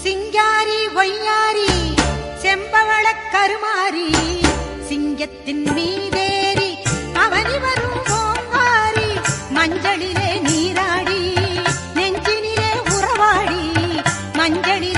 சிங்காரி ஒய்யாரி செம்பவள கருமாரி சிங்கத்தின் மீதேறி அவனி வரும் ஓங்காரி மஞ்சளிலே நீராடி நெஞ்சினிலே உறவாடி மஞ்சளிலே